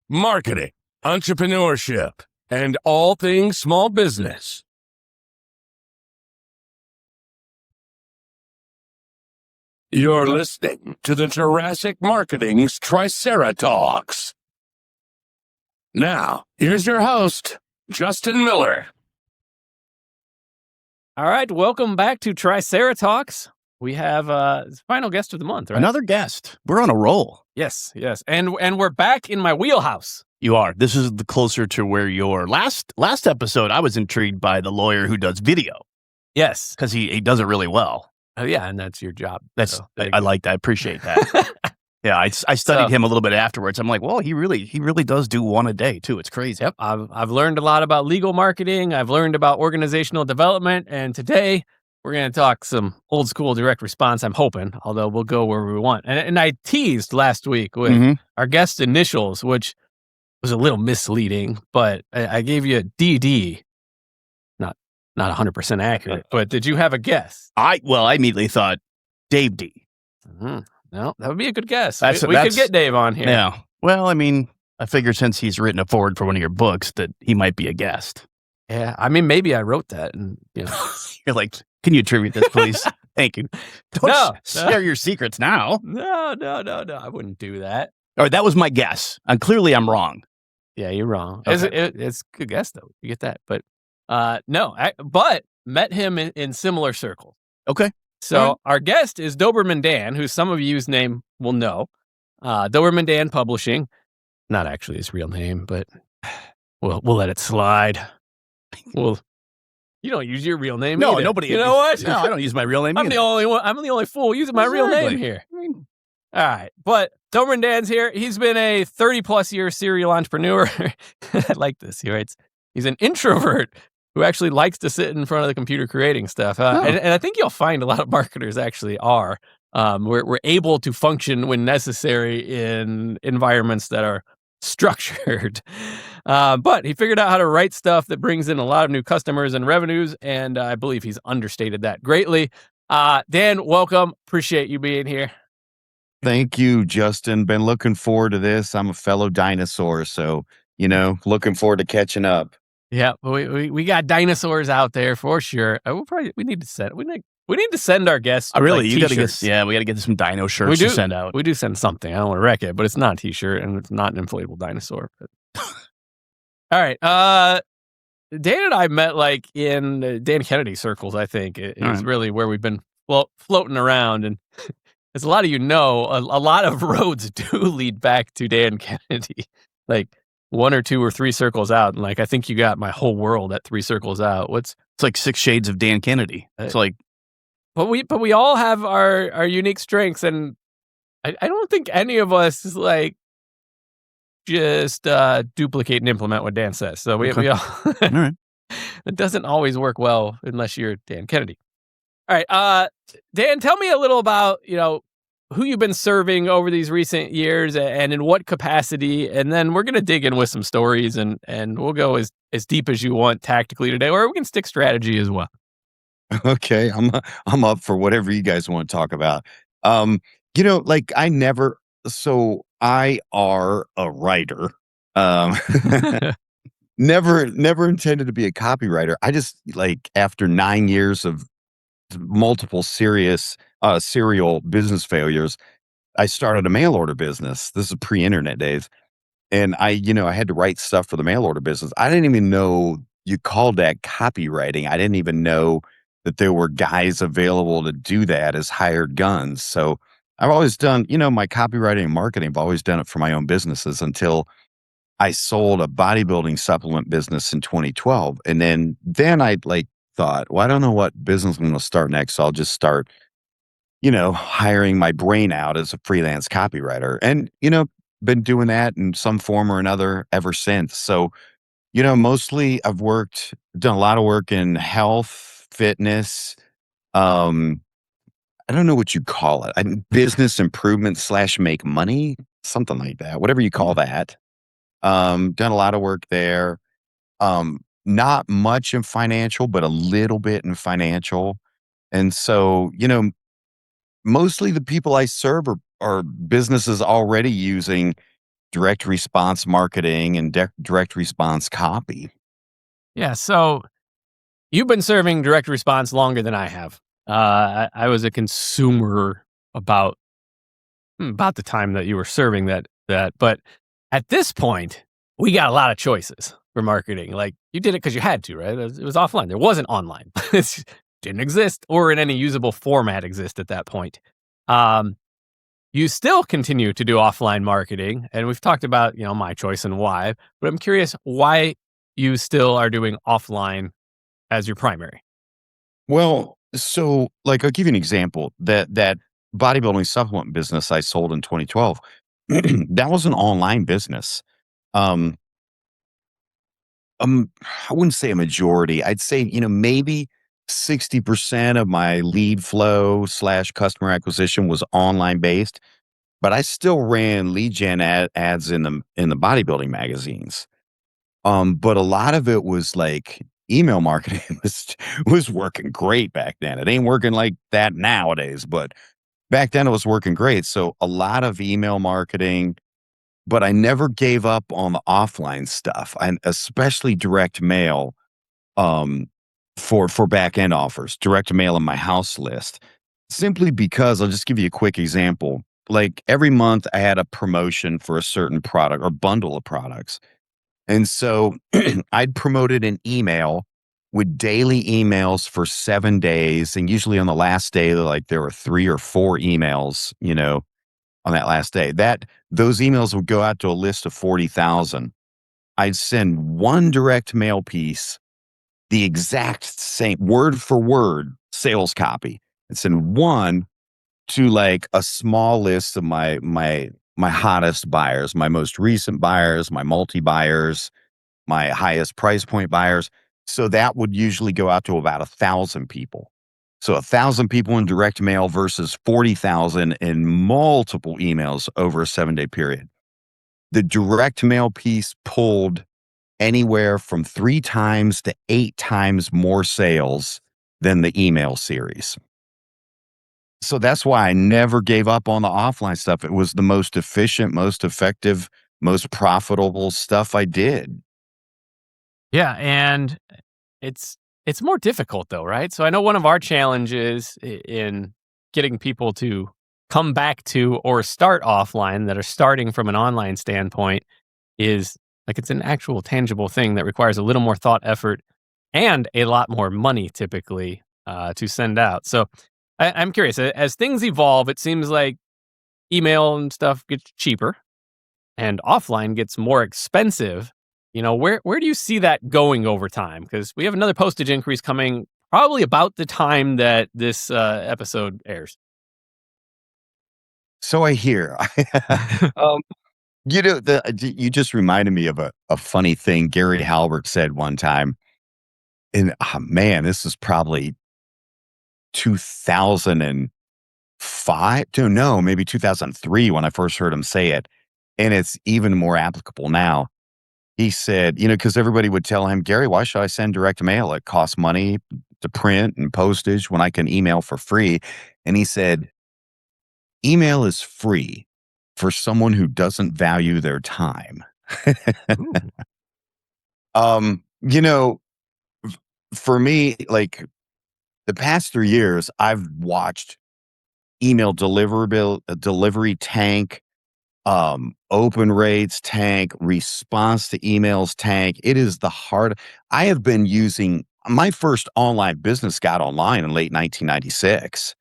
marketing, entrepreneurship, and all things small business. You're listening to the Jurassic Marketing's Triceratops. Now, here's your host, Justin Miller. All right, welcome back to Triceratops. We have final guest of the month, right? Another guest. We're on a roll. Yes. And we're back in my wheelhouse. You are. This is the closer to where your last episode. I was intrigued by the lawyer who does video. Yes, because he does it really well. Yeah, and that's your job. That's so, I like that. I appreciate that. Yeah, I studied him a little bit afterwards. I'm like, well, he really does do one a day too. It's crazy. Yep, I've learned a lot about legal marketing. I've learned about organizational development, and today we're going to talk some old school direct response. I'm hoping, although we'll go where we want. And I teased last week with our guest initials, which was a little misleading, but I gave you a DD. Not 100% accurate, but did you have a guess? I immediately thought Dave D. No, that would be a good guess. We could get Dave on here. Yeah. Well, I mean, I figured since he's written a forward for one of your books that he might be a guest. Yeah. I mean, maybe I wrote that and, you're like, can you attribute this, please? Thank you. Don't share your secrets now. No. I wouldn't do that. All right. That was my guess. And clearly I'm wrong. Yeah, you're wrong. Okay. It's a good guess though. You get that. But but met him in similar circles. Okay. So our guest is Doberman Dan, who some of you's name will know. Doberman Dan Publishing, not actually his real name, but we'll let it slide. Well, you don't use your real name. No, either. nobody. You know what? No, I don't use my real name. I'm the only one. I'm the only fool using my real name here. All right, but Doberman Dan's here. He's been a 30-plus year serial entrepreneur. I like this. He writes, he's an introvert who actually likes to sit in front of the computer creating stuff. And I think you'll find a lot of marketers actually are. We're able to function when necessary in environments that are structured. But he figured out how to write stuff that brings in a lot of new customers and revenues, and I believe he's understated that greatly. Dan, welcome. Appreciate you being here. Thank you, Justin. Been looking forward to this. I'm a fellow dinosaur, so, looking forward to catching up. Yeah, we got dinosaurs out there for sure. We need to send our guests. Really, like, you got to t-shirts. get. We got to get some dino shirts to send out. We do send something. I don't want to wreck it, but it's not a t-shirt and it's not an inflatable dinosaur. But... All right, Dan and I met like in Dan Kennedy circles. I think is really where we've been floating around, and as a lot of you know, a lot of roads do lead back to Dan Kennedy. Like. One or two or three circles out, and like I think you got my whole world at 3 circles out. It's like 6 shades of Dan Kennedy. It's like, but we all have our unique strengths, and I don't think any of us is like just duplicate and implement what Dan says. So we all. All right. It doesn't always work well unless you're Dan Kennedy. All right, Dan, tell me a little about who you've been serving over these recent years and in what capacity. And then we're going to dig in with some stories and we'll go as deep as you want tactically today, or we can stick strategy as well. Okay. I'm up for whatever you guys want to talk about. I are a writer. Never intended to be a copywriter. I just after 9 years of multiple serial business failures, I started a mail order business. This is pre-internet days. And I had to write stuff for the mail order business. I didn't even know you called that copywriting. I didn't even know that there were guys available to do that as hired guns. So I've always done, my copywriting and marketing, I've always done it for my own businesses until I sold a bodybuilding supplement business in 2012. And then I thought, well, I don't know what business I'm going to start next. So I'll just start, hiring my brain out as a freelance copywriter. And, been doing that in some form or another ever since. So, mostly I've done a lot of work in health, fitness. I don't know what you call it. Business improvement / make money, something like that, whatever you call that. Done a lot of work there. Not much in financial, but a little bit in financial. And so, mostly the people I serve are businesses already using direct response marketing and direct response copy. Yeah. So you've been serving direct response longer than I have. I was a consumer about the time that you were serving that. But at this point, we got a lot of choices for marketing. Like you did it because you had to, right? It was offline. There wasn't online. It didn't exist or in any usable format exist at that point. Um, you still continue to do offline marketing, and we've talked about my choice and why. But I'm curious why you still are doing offline as your primary. Well, so like I'll give you an example. That bodybuilding supplement business I sold in 2012, that was an online business. Um, I wouldn't say a majority. I'd say, maybe 60% of my lead flow slash customer acquisition was online based, but I still ran lead gen ads in the bodybuilding magazines. But a lot of it was like email marketing was working great back then. It ain't working like that nowadays, but back then it was working great. So a lot of email marketing, but I never gave up on the offline stuff, and especially direct mail, um, for back end offers, direct mail in my house list. Simply because I'll just give you a quick example. Like every month I had a promotion for a certain product or bundle of products. And so I'd promoted an email with daily emails for 7 days. And usually on the last day, like there were 3 or 4 emails, on that last day. Those emails would go out to a list of 40,000. I'd send one direct mail piece, the exact same word for word sales copy. I'd send one to like a small list of my hottest buyers, my most recent buyers, my multi buyers, my highest price point buyers. So that would usually go out to about 1,000 people. So 1,000 people in direct mail versus 40,000 in multiple emails over a 7-day period. The direct mail piece pulled anywhere from 3 times to 8 times more sales than the email series. So that's why I never gave up on the offline stuff. It was the most efficient, most effective, most profitable stuff I did. Yeah, and it's more difficult though, right? So I know one of our challenges in getting people to come back to or start offline that are starting from an online standpoint is like it's an actual tangible thing that requires a little more thought, effort, and a lot more money typically to send out. So I'm curious, as things evolve, it seems like email and stuff gets cheaper and offline gets more expensive. Where do you see that going over time? Because we have another postage increase coming probably about the time that this episode airs. So I hear. um, you just reminded me of a funny thing Gary Halbert said one time. And man, this is probably 2005 to no, maybe 2003 when I first heard him say it. And it's even more applicable now. He said, because everybody would tell him, Gary, why should I send direct mail? It costs money to print and postage when I can email for free. And he said, email is free for someone who doesn't value their time. Ooh. um, you know, for me, like the past 3 years, I've watched email delivery tank, open rates tank, response to emails tank. It is the hard. I have been using my first online business got online in late 1996.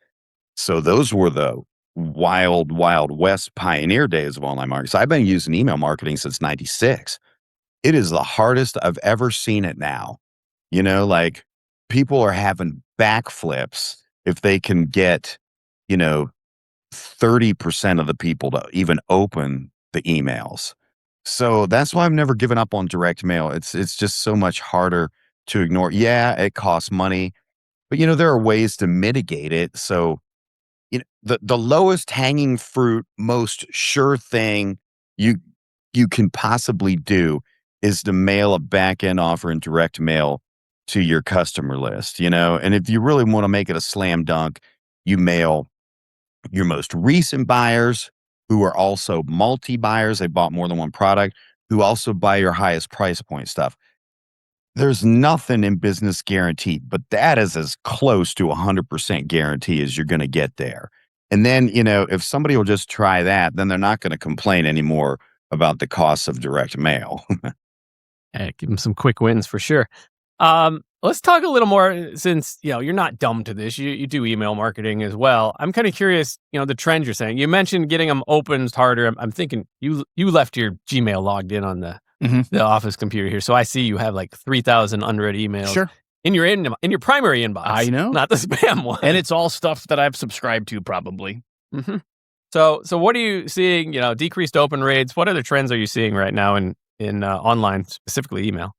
So those were the wild, wild west pioneer days of online marketing. So I've been using email marketing since 96. It is the hardest I've ever seen it now. Like people are having backflips if they can get, you know, 30% of the people to even open the emails. So that's why I've never given up on direct mail. It's just so much harder to ignore. Yeah, it costs money, but there are ways to mitigate it. So, the lowest hanging fruit, most sure thing you you can possibly do is to mail a back end offer in direct mail to your customer list, and if you really want to make it a slam dunk, you mail your most recent buyers, who are also multi-buyers. They bought more than one product, who also buy your highest price point stuff. There's nothing in business guaranteed, but that is as close to 100% guarantee as you're going to get there. And then, if somebody will just try that, then they're not going to complain anymore about the costs of direct mail. Give them some quick wins for sure. Let's talk a little more since, you're not dumb to this. You do email marketing as well. I'm kind of curious, the trends you're saying. You mentioned getting them opened harder. I'm thinking you left your Gmail logged in on the office computer here. So I see you have like 3,000 unread emails. Sure. In your primary inbox. I know. Not the spam one. And it's all stuff that I've subscribed to probably. Mm-hmm. So what are you seeing, decreased open rates? What other trends are you seeing right now in online, specifically email?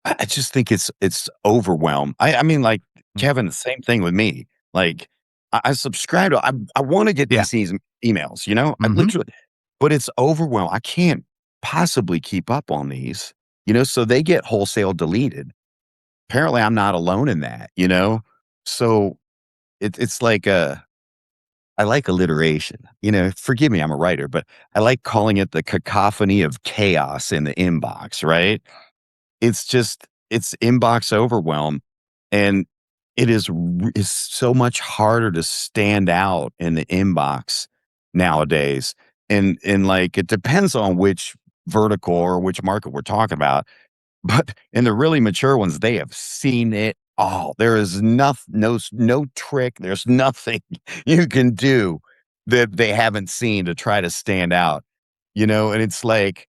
I just think it's overwhelmed. I mean, like Kevin, the same thing with me. Like I subscribe to, I want to get these emails, I literally, but it's overwhelmed. I can't possibly keep up on these, so they get wholesale deleted. Apparently I'm not alone in that, so it's like I like alliteration, forgive me, I'm a writer, but I like calling it the cacophony of chaos in the inbox, right? It's inbox overwhelm, and it's so much harder to stand out in the inbox nowadays. And like, it depends on which vertical or which market we're talking about. But in the really mature ones, they have seen it all. There is no trick. There's nothing you can do that they haven't seen to try to stand out, and it's like,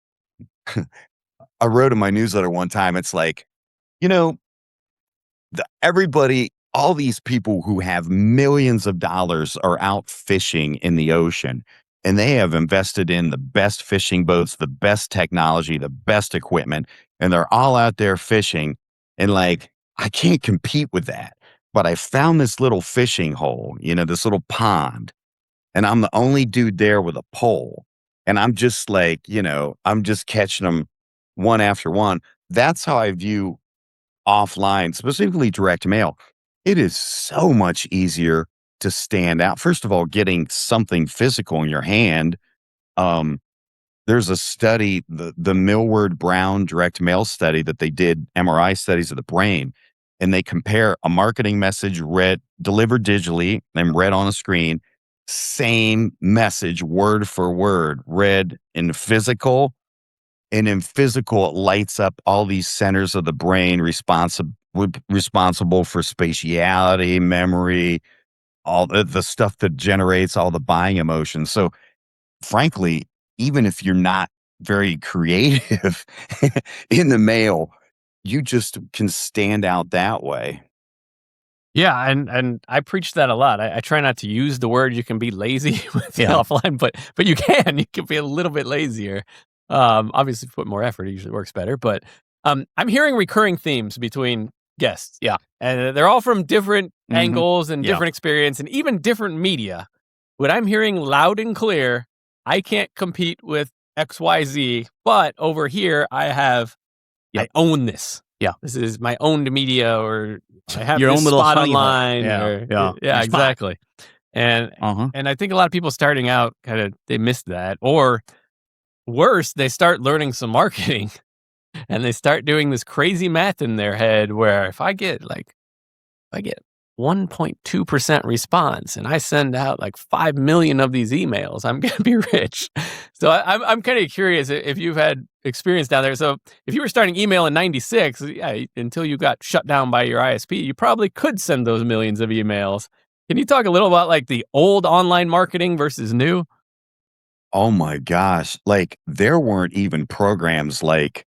I wrote in my newsletter one time, it's like, everybody, all these people who have millions of dollars are out fishing in the ocean, and they have invested in the best fishing boats, the best technology, the best equipment, and they're all out there fishing. And like, I can't compete with that. But I found this little fishing hole, this little pond, and I'm the only dude there with a pole. And I'm just like, I'm just catching them one after one. That's how I view offline, specifically direct mail. It is so much easier to stand out. First of all, getting something physical in your hand. There's a study, the Millward Brown direct mail study that they did, MRI studies of the brain, and they compare a marketing message delivered digitally and read on a screen, same message word for word, read in physical. And in physical, it lights up all these centers of the brain responsible for spatiality, memory, all the stuff that generates all the buying emotions. So frankly, even if you're not very creative in the mail, you just can stand out that way. Yeah, and I preach that a lot. I try not to use the word you can be lazy with offline, but you can be a little bit lazier. Obviously, put more effort, it usually works better. But I'm hearing recurring themes between guests. Yeah. And they're all from different angles and different experience and even different media. What I'm hearing loud and clear, I can't compete with XYZ, but over here I own this. Yeah. This is my owned media, or I have your this own little spot honey online. hole. Yeah, exactly. And I think a lot of people starting out they miss that, or worse, they start learning some marketing and they start doing this crazy math in their head where if I get 1.2% response and I send out like 5 million of these emails, I'm going to be rich. So I'm kind of curious if you've had experience down there. So if you were starting email in 96, until you got shut down by your ISP, you probably could send those millions of emails. Can you talk a little about like the old online marketing versus new? Oh my gosh. Like, there weren't even programs like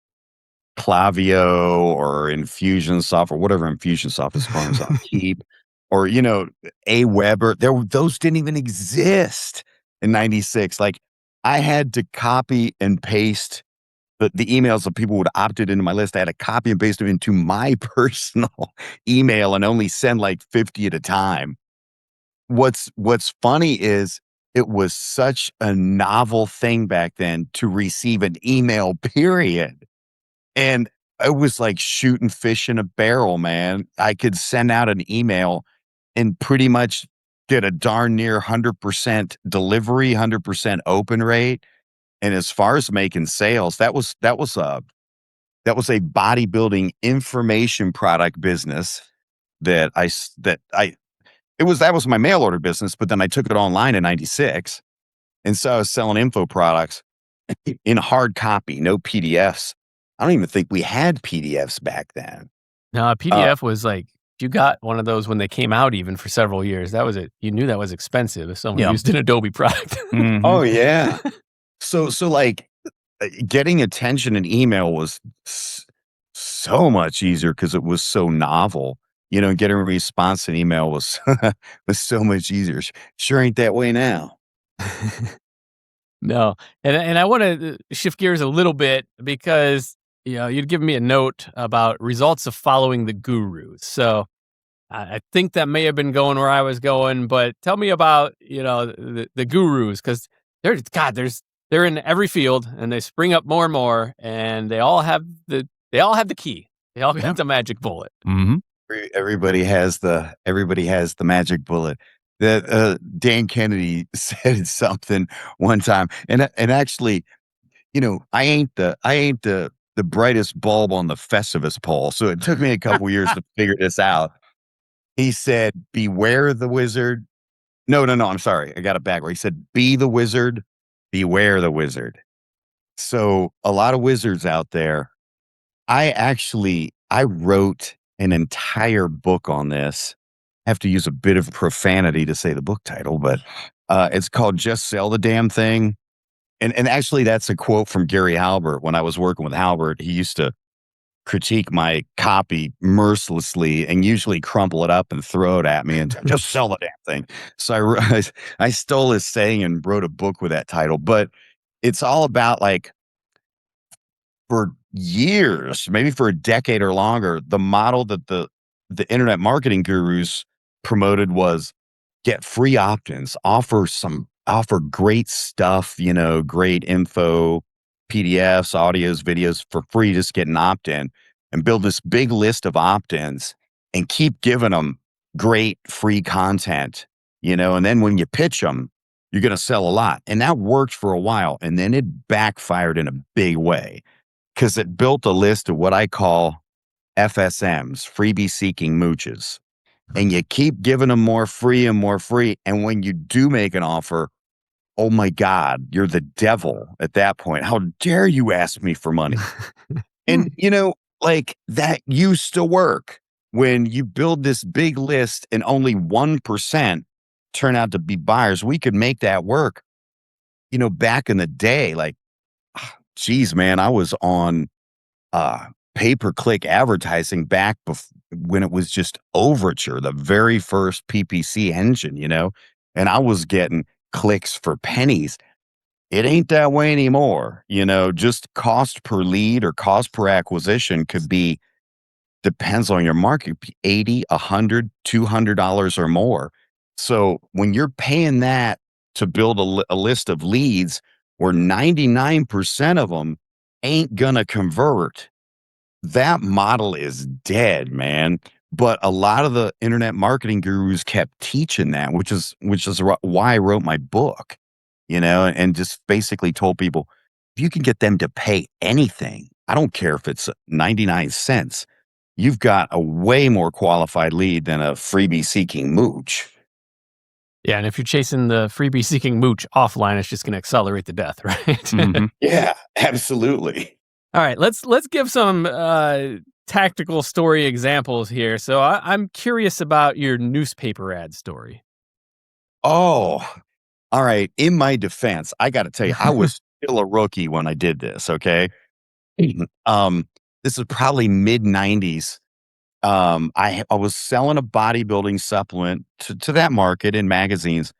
Clavio or Infusionsoft or whatever Infusionsoft is calling itself, Keep, or, Aweber. Those didn't even exist in 96. Like, I had to copy and paste the emails of people who had opted into my list. I had to copy and paste them into my personal email and only send like 50 at a time. What's funny is it was such a novel thing back then to receive an email, period. And it was like shooting fish in a barrel, man. I could send out an email and pretty much get a darn near 100% delivery, 100% open rate. And as far as making sales, that was a bodybuilding information product business that was my mail order business, but then I took it online in 96. And so I was selling info products in hard copy, no PDFs. I don't even think we had PDFs back then. No, a PDF was like, you got one of those when they came out even for several years. That was it. You knew that was expensive if someone used an Adobe product. Mhm. Oh yeah. So like getting attention in email was so much easier because it was so novel. Getting a response in email was was so much easier. Sure ain't that way now. No. And I want to shift gears a little bit because you'd given me a note about results of following the gurus. So I think that may have been going where I was going, but tell me about, the gurus, because they're in every field and they spring up more and more, and they all have the key. They all have the magic bullet. Mm-hmm. Everybody has the magic bullet. That Dan Kennedy said something one time, and actually, I ain't the brightest bulb on the Festivus pole, so it took me a couple years to figure this out. He said, "Beware the wizard." No, I'm sorry, I got it backward. He said, "Be the wizard, beware the wizard." So a lot of wizards out there. I wrote an entire book on this. I have to use a bit of profanity to say the book title, but it's called Just Sell the Damn Thing. And actually, that's a quote from Gary Halbert. When I was working with Halbert, he used to critique my copy mercilessly and usually crumple it up and throw it at me and just sell the damn thing. So I stole his saying and wrote a book with that title. But it's all about, like, for years, maybe for a decade or longer, the model that the internet marketing gurus promoted was get free opt-ins, offer great stuff, great info, PDFs, audios, videos for free, just get an opt-in and build this big list of opt-ins and keep giving them great free content, and then when you pitch them, you're going to sell a lot. And that worked for a while. And then it backfired in a big way because it built a list of what I call FSMs, freebie seeking mooches. And you keep giving them more free and more free. And when you do make an offer, oh my God, you're the devil at that point. How dare you ask me for money? And, like, that used to work when you build this big list and only 1% turn out to be buyers. We could make that work. Back in the day, like, geez, man, I was on pay-per-click advertising back when it was just Overture, the very first PPC engine, and I was getting clicks for pennies. It ain't that way anymore. Just cost per lead or cost per acquisition could be, depends on your market, $80, $100, $200 or more. So when you're paying that to build a list of leads where 99% of them ain't gonna convert, that model is dead, man. But a lot of the internet marketing gurus kept teaching that, which is why I wrote my book, and just basically told people, if you can get them to pay anything, I don't care if it's 99 cents, you've got a way more qualified lead than a freebie seeking mooch. Yeah, and if you're chasing the freebie seeking mooch offline, it's just going to accelerate the death, right? Mm-hmm. Yeah, absolutely. All right, let's give some tactical story examples here. So I'm curious about your newspaper ad story. Oh, all right. In my defense, I got to tell you, I was still a rookie when I did this. Okay. This is probably mid 90s. I was selling a bodybuilding supplement to that market in magazines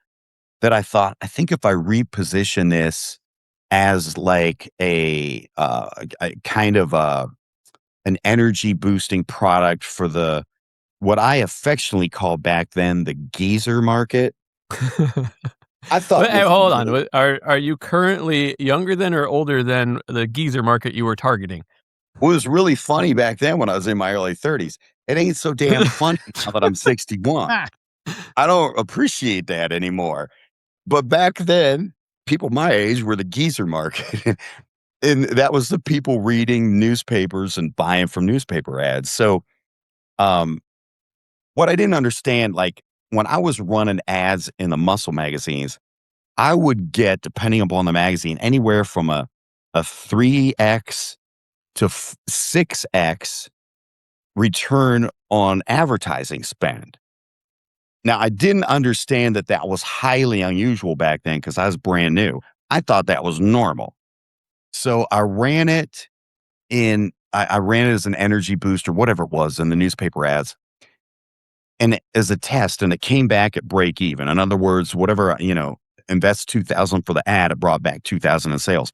that I think if I reposition this as like a kind of an energy boosting product for what I affectionately called back then the geezer market. I thought. Hey, hold on. Are you currently younger than or older than the geezer market you were targeting? It was really funny back then when I was in my early 30s. It ain't so damn funny now that I'm 61. I don't appreciate that anymore. But back then, people my age were the geezer market. And that was the people reading newspapers and buying from newspaper ads. So, um, what I didn't understand, like when I was running ads in the muscle magazines, I would get, depending upon the magazine, anywhere from a 3x to 6x return on advertising spend. Now, I didn't understand that that was highly unusual back then because I was brand new. I thought that was normal. So I ran it I ran it as an energy boost or whatever it was in the newspaper ads as a test, and it came back at break even. In other words, whatever, invest 2,000 for the ad, it brought back 2,000 in sales.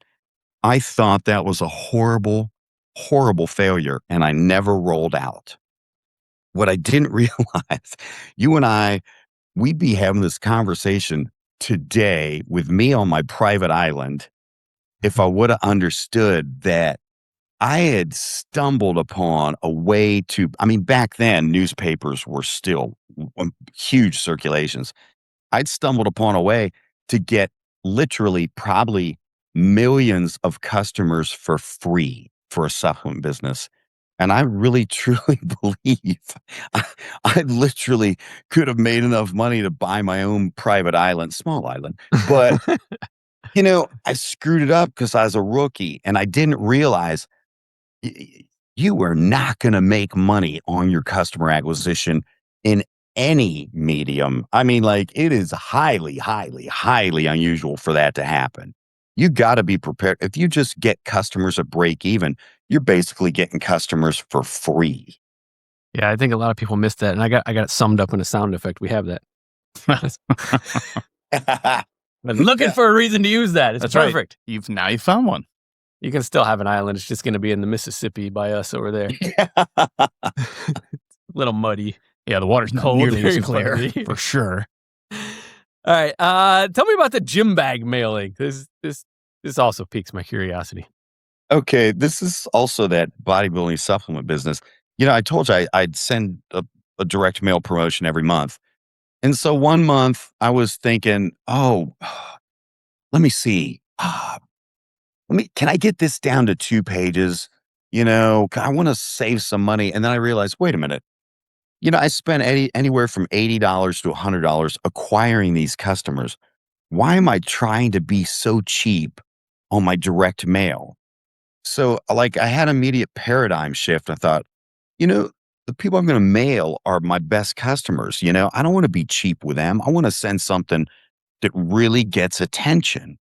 I thought that was a horrible, horrible failure, and I never rolled out. What I didn't realize, you and I, we'd be having this conversation today with me on my private island if I would have understood that I had stumbled upon a way to, I mean, back then newspapers were still huge circulations. I'd stumbled upon a way to get literally probably millions of customers for free for a supplement business. And I really truly believe I, I literally could have made enough money to buy my own private island, small island. But, I screwed it up because I was a rookie and I didn't realize you are not going to make money on your customer acquisition in any medium. I mean, like it is highly, highly, highly unusual for that to happen. You got to be prepared. If you just get customers at break even, you're basically getting customers for free. Yeah, I think a lot of people miss that, and I got it summed up in a sound effect. We have that. Been looking for a reason to use that. It's That's perfect. Right. Now you found one. You can still have an island. It's just going to be in the Mississippi by us over there. A little muddy. Yeah, the water's not Cold, nearly as very clear muddy. for sure. All right. Tell me about the gym bag mailing. This also piques my curiosity. Okay, this is also that bodybuilding supplement business. I told you I'd send a direct mail promotion every month. And so one month I was thinking, oh, let me see. Can I get this down to 2 pages? I want to save some money. And then I realized, wait a minute. I spent anywhere from $80 to $100 acquiring these customers. Why am I trying to be so cheap on my direct mail? So, like, I had an immediate paradigm shift. I thought, the people I'm going to mail are my best customers. I don't want to be cheap with them. I want to send something that really gets attention.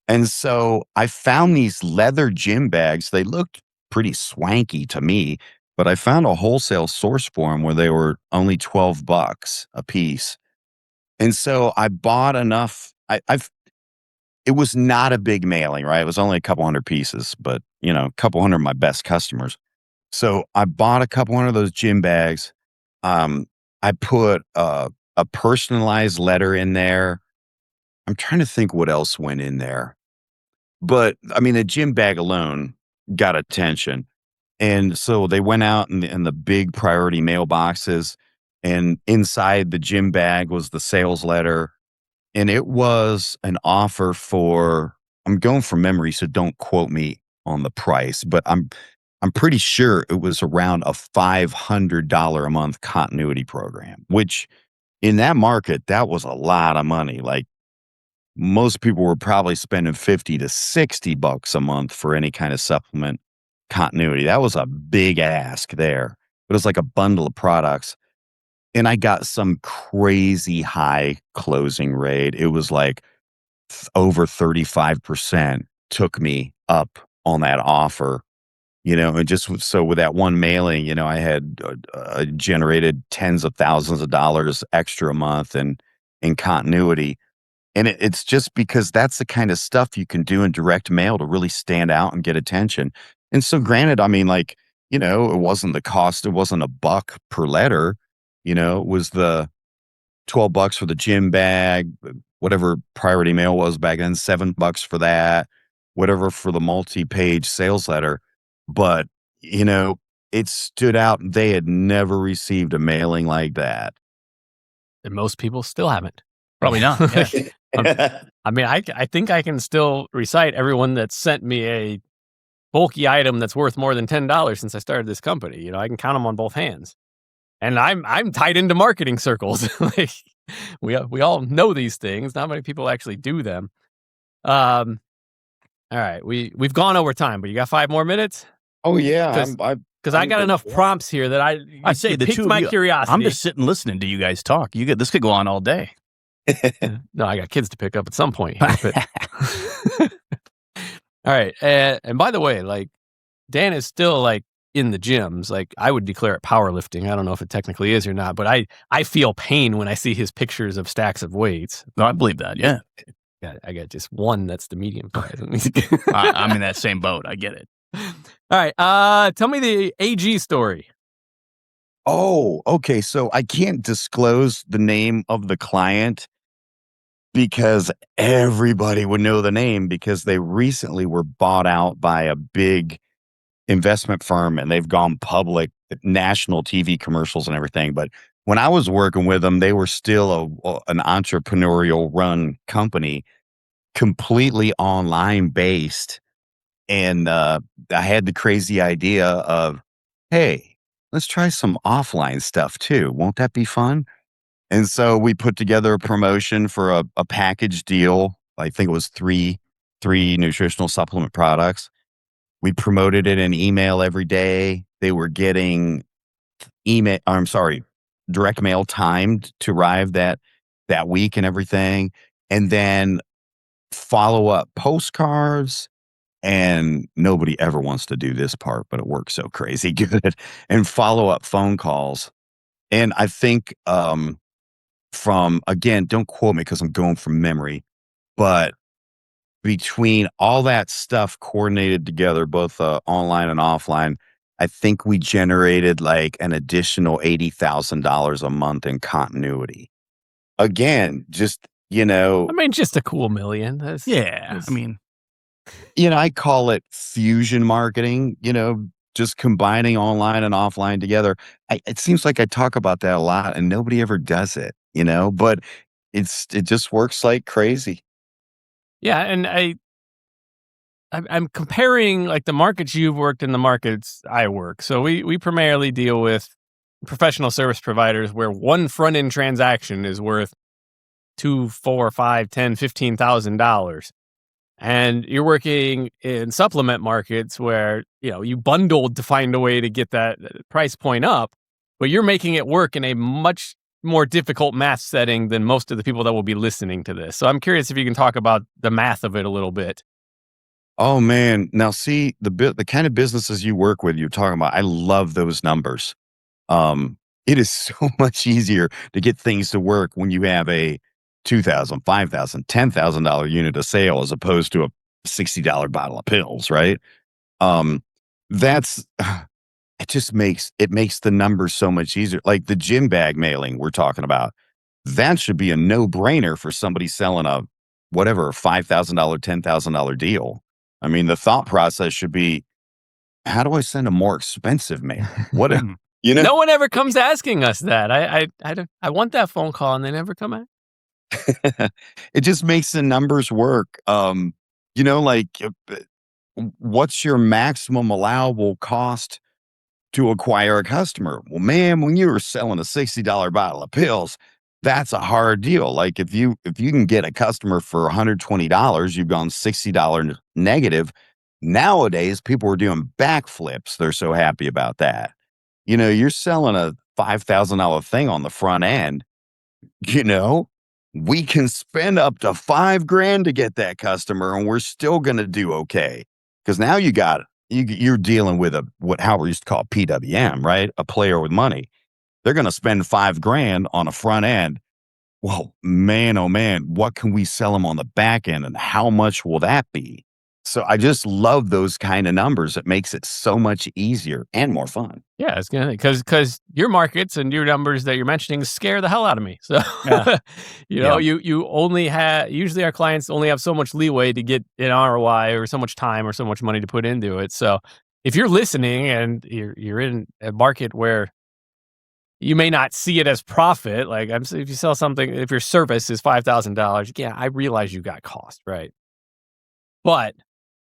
And so I found these leather gym bags. They looked pretty swanky to me, but I found a wholesale source for them where they were only $12 a piece. And so I bought enough. It was not a big mailing, right? It was only a couple hundred pieces, but a couple hundred of my best customers. So I bought a couple hundred of those gym bags. I put a personalized letter in there. I'm trying to think what else went in there. But I mean, the gym bag alone got attention. And so they went out in the big priority mailboxes, and inside the gym bag was the sales letter. And it was an offer for, I'm going from memory, so don't quote me on the price, but I'm pretty sure it was around a $500 a month continuity program, which in that market, that was a lot of money. Like most people were probably spending 50 to 60 bucks a month for any kind of supplement continuity. That was a big ask there. It was like a bundle of products. And I got some crazy high closing rate. It was like over 35% took me up on that offer. And so with that one mailing, I had generated tens of thousands of dollars extra a month in continuity. And it's just because that's the kind of stuff you can do in direct mail to really stand out and get attention. And so granted, I mean, like, it wasn't the cost. It wasn't a buck per letter. It was the $12 for the gym bag, whatever priority mail was back then, $7 for that, whatever for the multi-page sales letter. But, it stood out. They had never received a mailing like that. And most people still haven't. Probably not. Yeah. I mean, I think I can still recite everyone that's sent me a bulky item that's worth more than $10 since I started this company. You know, I can count them on both hands. And I'm tied into marketing circles. Like we all know these things. Not many people actually do them. All right, we've gone over time, but you got 5 more minutes? Oh yeah, Because I got enough prompts here that I say it the piqued two of my you- curiosity. I'm just sitting listening to you guys talk. This could go on all day. No, I got kids to pick up at some point here. But all right, and by the way, like Dan is still like in the gyms. Like I would declare it powerlifting. I don't know if it technically is or not, but I feel pain when I see his pictures of stacks of weights. No, I believe that. Yeah. I got just one that's the medium size. I'm in that same boat. I get it. All right, tell me the AG story. Oh, okay. So I can't disclose the name of the client because everybody would know the name because they recently were bought out by a big investment firm and they've gone public, national TV commercials and everything. But when I was working with them, they were still an entrepreneurial run company, completely online based. And I had the crazy idea of, hey, let's try some offline stuff too. Won't that be fun? And so we put together a promotion for a package deal. I think it was three nutritional supplement products. We promoted it in email every day. They were getting direct mail timed to arrive that week and everything. And then follow-up postcards. And nobody ever wants to do this part, but it works so crazy good. And follow-up phone calls. And I think from, again, don't quote me because I'm going from memory, but between all that stuff coordinated together, both online and offline, I think we generated like an additional $80,000 a month in continuity. Again, just, I mean, just a cool million. I mean, I call it fusion marketing, just combining online and offline together. It seems like I talk about that a lot and nobody ever does it, but it just works like crazy. Yeah, and I'm comparing like the markets you've worked and the markets I work. So we primarily deal with professional service providers where one front end transaction is worth $2, $4, $5, $10, $15,000. And you're working in supplement markets where, you bundled to find a way to get that price point up, but you're making it work in a much more difficult math setting than most of the people that will be listening to this. So I'm curious if you can talk about the math of it a little bit. Oh man. Now see the kind of businesses you work with, you're talking about, I love those numbers. It is so much easier to get things to work when you have a $2,000, $5,000, $10,000 unit of sale as opposed to a $60 bottle of pills, right? That's it makes the numbers so much easier. Like the gym bag mailing we're talking about, that should be a no-brainer for somebody selling a whatever $5,000, $10,000 deal. I mean, the thought process should be, how do I send a more expensive mail? What No one ever comes asking us that. I want that phone call and they never come out. It just makes the numbers work. What's your maximum allowable cost to acquire a customer? Well, man, when you were selling a $60 bottle of pills, that's a hard deal. Like if you can get a customer for $120, you've gone $60 negative. Nowadays, people are doing backflips. They're so happy about that. You're selling a $5,000 thing on the front end. We can spend up to $5,000 to get that customer and we're still going to do okay. Because now you're dealing with what Howard used to call PWM, right? A player with money. They're going to spend $5,000 on a front end. Well, man, oh man, what can we sell them on the back end and how much will that be? So I just love those kind of numbers. It makes it so much easier and more fun. Yeah, it's gonna because your markets and your numbers that you're mentioning scare the hell out of me. So you only have usually our clients only have so much leeway to get an ROI or so much time or so much money to put into it. So if you're listening and you're in a market where you may not see it as profit. Like if you sell something, if your service is $5,000, yeah, I realize you got cost, right? But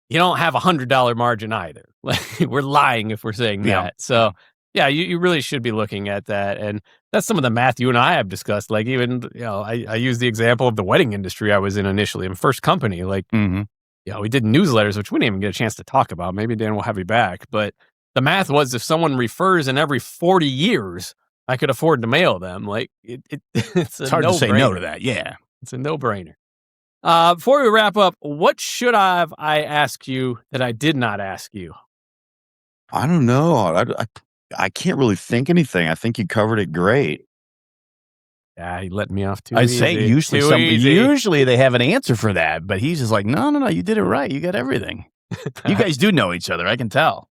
you don't have $100 margin either. We're lying if we're saying that. So yeah, you really should be looking at that. And that's some of the math you and I have discussed. Like even, I use the example of the wedding industry I was in initially, in first company. Like, we did newsletters, which we didn't even get a chance to talk about. Maybe Dan will have you back. But the math was if someone refers in every 40 years, I could afford to mail them. Like it's hard to say no to that. Yeah. It's a no-brainer. Before we wrap up, what should I ask you that I did not ask you? I don't know. I can't really think anything. I think you covered it great. Yeah, he let me off too I'd easy. say usually they have an answer for that, but he's just like, no, you did it right. You got everything. You guys do know each other. I can tell.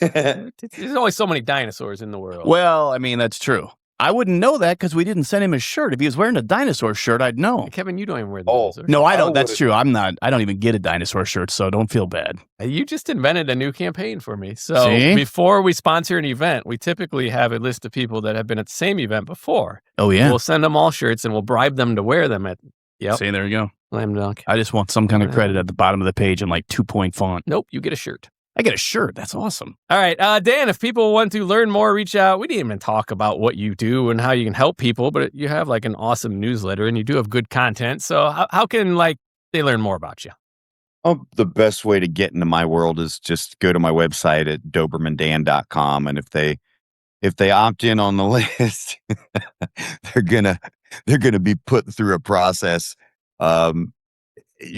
There's only so many dinosaurs in the world. Well, I mean, that's true. I wouldn't know that because we didn't send him a shirt. If he was wearing a dinosaur shirt, I'd know. Kevin, you don't even wear the dinosaurs. No, I don't. That's true. I don't even get a dinosaur shirt, so don't feel bad. You just invented a new campaign for me. So before we sponsor an event, we typically have a list of people that have been at the same event before. Oh, yeah. We'll send them all shirts and we'll bribe them to wear them at. Yep. See, there you go. Slam dunk. I just want some kind of credit at the bottom of the page in like 2-point font. Nope, you get a shirt. I get a shirt. That's awesome. All right. Dan, if people want to learn more, reach out. We didn't even talk about what you do and how you can help people, but you have like an awesome newsletter and you do have good content. So how can they learn more about you? Oh, the best way to get into my world is just go to my website at dobermandan.com. And if they opt in on the list, they're gonna be put through a process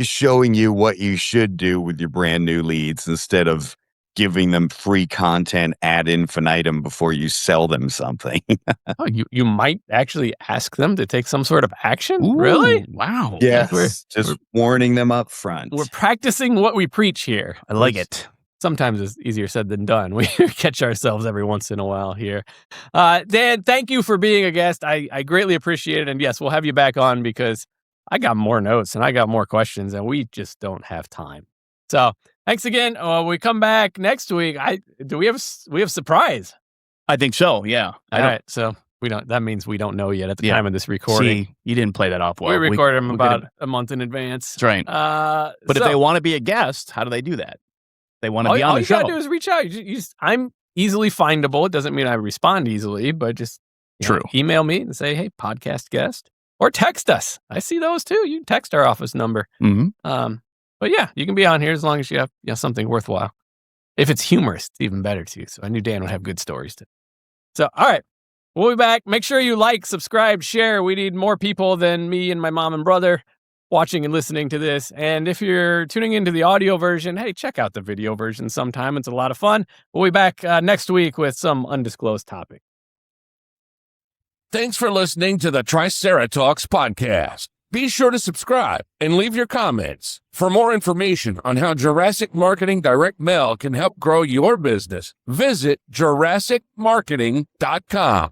showing you what you should do with your brand new leads instead of giving them free content ad infinitum before you sell them something. You might actually ask them to take some sort of action? Ooh, really? Wow. Yes, we're warning them up front. We're practicing what we preach here. I like it. Sometimes it's easier said than done. We catch ourselves every once in a while here. Dan, thank you for being a guest. I greatly appreciate it. And yes, we'll have you back on because I got more notes and I got more questions and we just don't have time. So thanks again. We come back next week. We have surprise. I think so. Yeah. All right. So that means we don't know yet at the time of this recording. See, you didn't play that off well. We recorded them about a month in advance. That's right. But if they want to be a guest, how do they do that? They want to be on the show. All you gotta do is reach out. I'm easily findable. It doesn't mean I respond easily, but just email me and say, hey, podcast guest. Or text us. I see those too. You can text our office number. But yeah, you can be on here as long as you have something worthwhile. If it's humorous, it's even better too. So I knew Dan would have good stories too. So, all right. We'll be back. Make sure you like, subscribe, share. We need more people than me and my mom and brother watching and listening to this. And if you're tuning into the audio version, hey, check out the video version sometime. It's a lot of fun. We'll be back next week with some undisclosed topic. Thanks for listening to the Triceratops podcast. Be sure to subscribe and leave your comments. For more information on how Jurassic Marketing Direct Mail can help grow your business, visit JurassicMarketing.com.